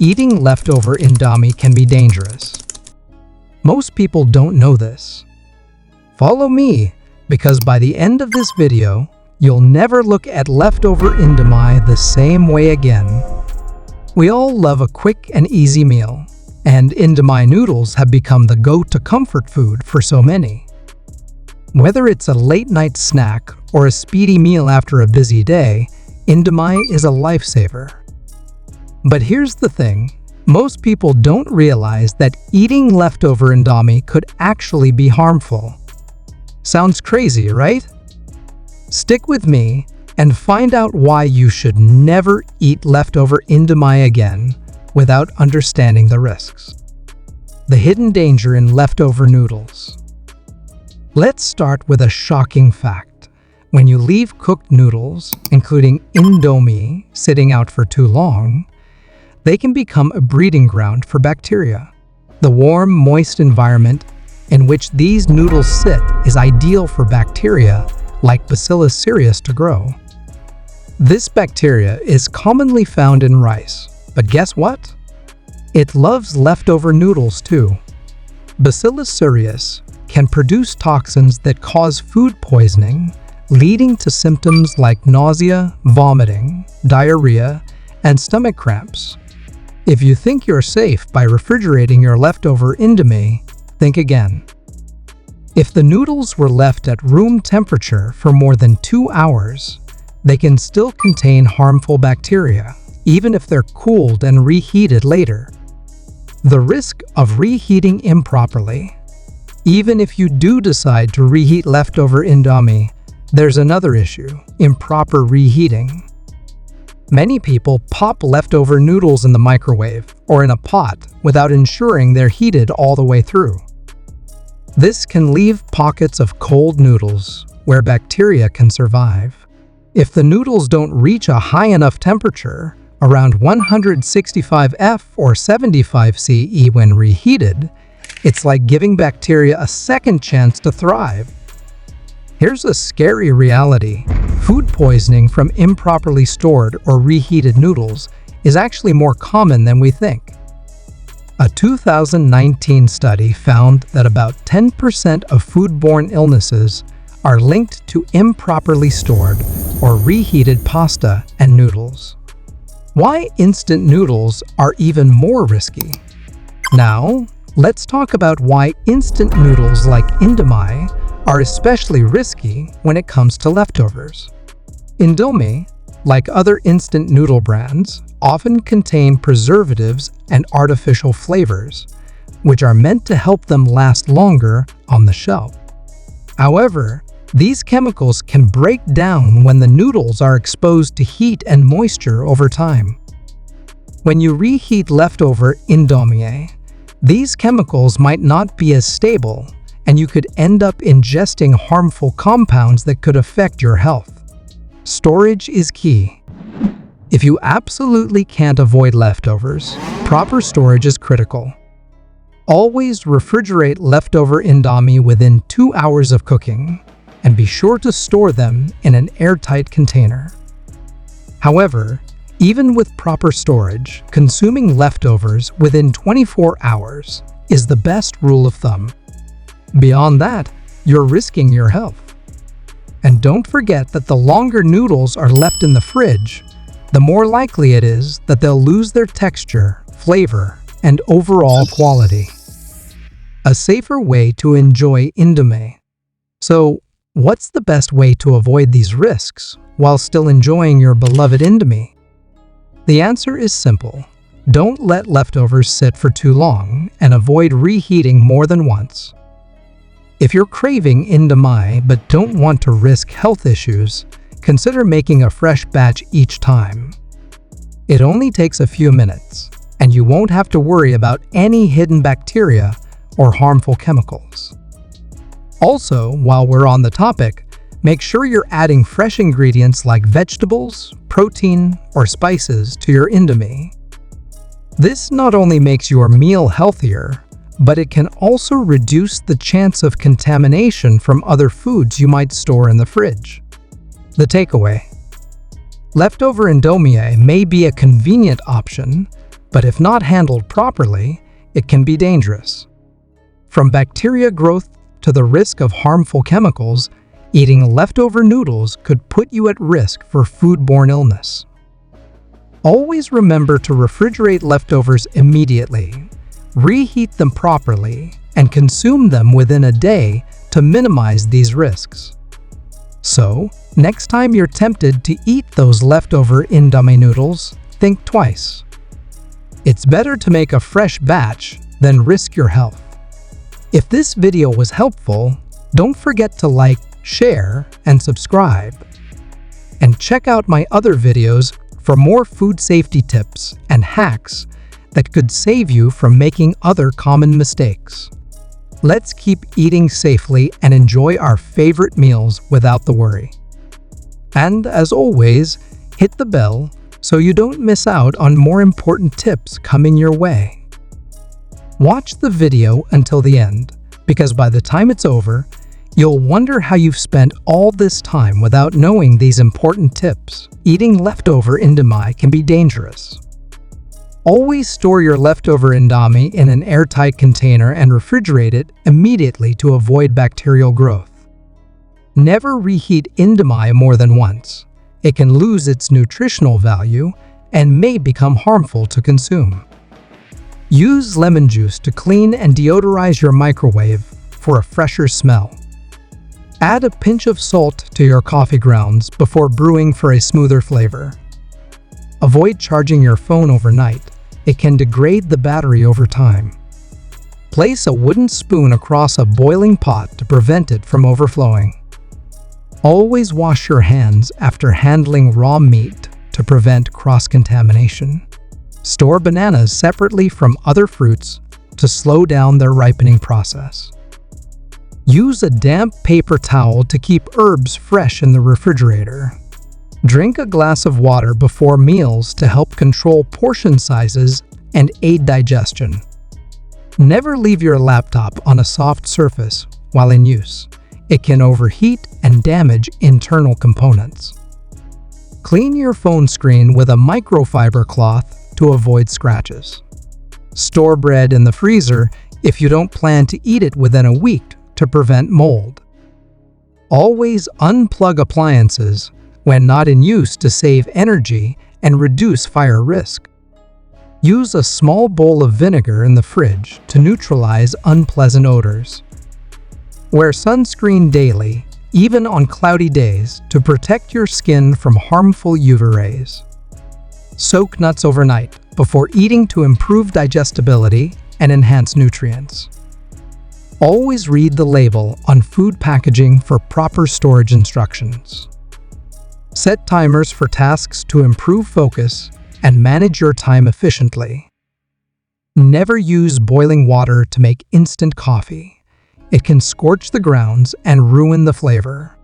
eating leftover Indomie can be dangerous. Most people don't know this. Follow me, because by the end of this video, you'll never look at leftover Indomie the same way again. We all love a quick and easy meal, and Indomie noodles have become the go-to comfort food for so many. Whether it's a late-night snack or a speedy meal after a busy day, Indomie is a lifesaver. But here's the thing, most people don't realize that eating leftover Indomie could actually be harmful. Sounds crazy, right? Stick with me and find out why you should never eat leftover Indomie again without understanding the risks. The hidden danger in leftover noodles. Let's start with a shocking fact. When you leave cooked noodles, including Indomie, sitting out for too long, they can become a breeding ground for bacteria. The warm, moist environment in which these noodles sit is ideal for bacteria like Bacillus cereus to grow. This bacteria is commonly found in rice, but guess what? It loves leftover noodles too. Bacillus cereus can produce toxins that cause food poisoning, leading to symptoms like nausea, vomiting, diarrhea, and stomach cramps. If you think you're safe by refrigerating your leftover Indomie, think again. If the noodles were left at room temperature for more than 2 hours, they can still contain harmful bacteria, even if they're cooled and reheated later. The risk of reheating improperly. Even if you do decide to reheat leftover Indomie, there's another issue: improper reheating. Many people pop leftover noodles in the microwave or in a pot without ensuring they're heated all the way through. This can leave pockets of cold noodles where bacteria can survive. If the noodles don't reach a high enough temperature, around 165 F or 75 CE when reheated, it's like giving bacteria a second chance to thrive. Here's a scary reality. Food poisoning from improperly stored or reheated noodles is actually more common than we think. A 2019 study found that about 10% of foodborne illnesses are linked to improperly stored or reheated pasta and noodles. Why instant noodles are even more risky? Now, let's talk about why instant noodles like Indomie are especially risky when it comes to leftovers. Indomie, like other instant noodle brands, often contain preservatives and artificial flavors, which are meant to help them last longer on the shelf. However, these chemicals can break down when the noodles are exposed to heat and moisture over time. When you reheat leftover Indomie, these chemicals might not be as stable, and you could end up ingesting harmful compounds that could affect your health. Storage is key. If you absolutely can't avoid leftovers, proper storage is critical. Always refrigerate leftover Indomie within 2 hours of cooking, and be sure to store them in an airtight container. However, even with proper storage, consuming leftovers within 24 hours is the best rule of thumb. Beyond that, you're risking your health. And don't forget that the longer noodles are left in the fridge, the more likely it is that they'll lose their texture, flavor, and overall quality. A safer way to enjoy Indomie. So, what's the best way to avoid these risks while still enjoying your beloved Indomie? The answer is simple. Don't let leftovers sit for too long and avoid reheating more than once. If you're craving Indomie but don't want to risk health issues, consider making a fresh batch each time. It only takes a few minutes, and you won't have to worry about any hidden bacteria or harmful chemicals. Also, while we're on the topic, make sure you're adding fresh ingredients like vegetables, protein, or spices to your Indomie. This not only makes your meal healthier, but it can also reduce the chance of contamination from other foods you might store in the fridge. The takeaway: leftover Indomie may be a convenient option, but if not handled properly, it can be dangerous. From bacteria growth to the risk of harmful chemicals, eating leftover noodles could put you at risk for foodborne illness. Always remember to refrigerate leftovers immediately, reheat them properly, and consume them within a day to minimize these risks. So, next time you're tempted to eat those leftover Indomie noodles, think twice. It's better to make a fresh batch than risk your health. If this video was helpful, don't forget to like, share, and subscribe. And check out my other videos for more food safety tips and hacks that could save you from making other common mistakes. Let's keep eating safely and enjoy our favorite meals without the worry. And as always, hit the bell so you don't miss out on more important tips coming your way. Watch the video until the end, because by the time it's over, you'll wonder how you've spent all this time without knowing these important tips. Eating leftover Indomie can be dangerous. Always store your leftover Indomie in an airtight container and refrigerate it immediately to avoid bacterial growth. Never reheat Indomie more than once. It can lose its nutritional value and may become harmful to consume. Use lemon juice to clean and deodorize your microwave for a fresher smell. Add a pinch of salt to your coffee grounds before brewing for a smoother flavor. Avoid charging your phone overnight. It can degrade the battery over time. Place a wooden spoon across a boiling pot to prevent it from overflowing. Always wash your hands after handling raw meat to prevent cross-contamination. Store bananas separately from other fruits to slow down their ripening process. Use a damp paper towel to keep herbs fresh in the refrigerator. Drink a glass of water before meals to help control portion sizes and aid digestion. Never leave your laptop on a soft surface while in use. It can overheat and damage internal components. Clean your phone screen with a microfiber cloth to avoid scratches. Store bread in the freezer if you don't plan to eat it within a week to prevent mold. Always unplug appliances when not in use to save energy and reduce fire risk. Use a small bowl of vinegar in the fridge to neutralize unpleasant odors. Wear sunscreen daily, even on cloudy days, to protect your skin from harmful UV rays. Soak nuts overnight before eating to improve digestibility and enhance nutrients. Always read the label on food packaging for proper storage instructions. Set timers for tasks to improve focus and manage your time efficiently. Never use boiling water to make instant coffee. It can scorch the grounds and ruin the flavor.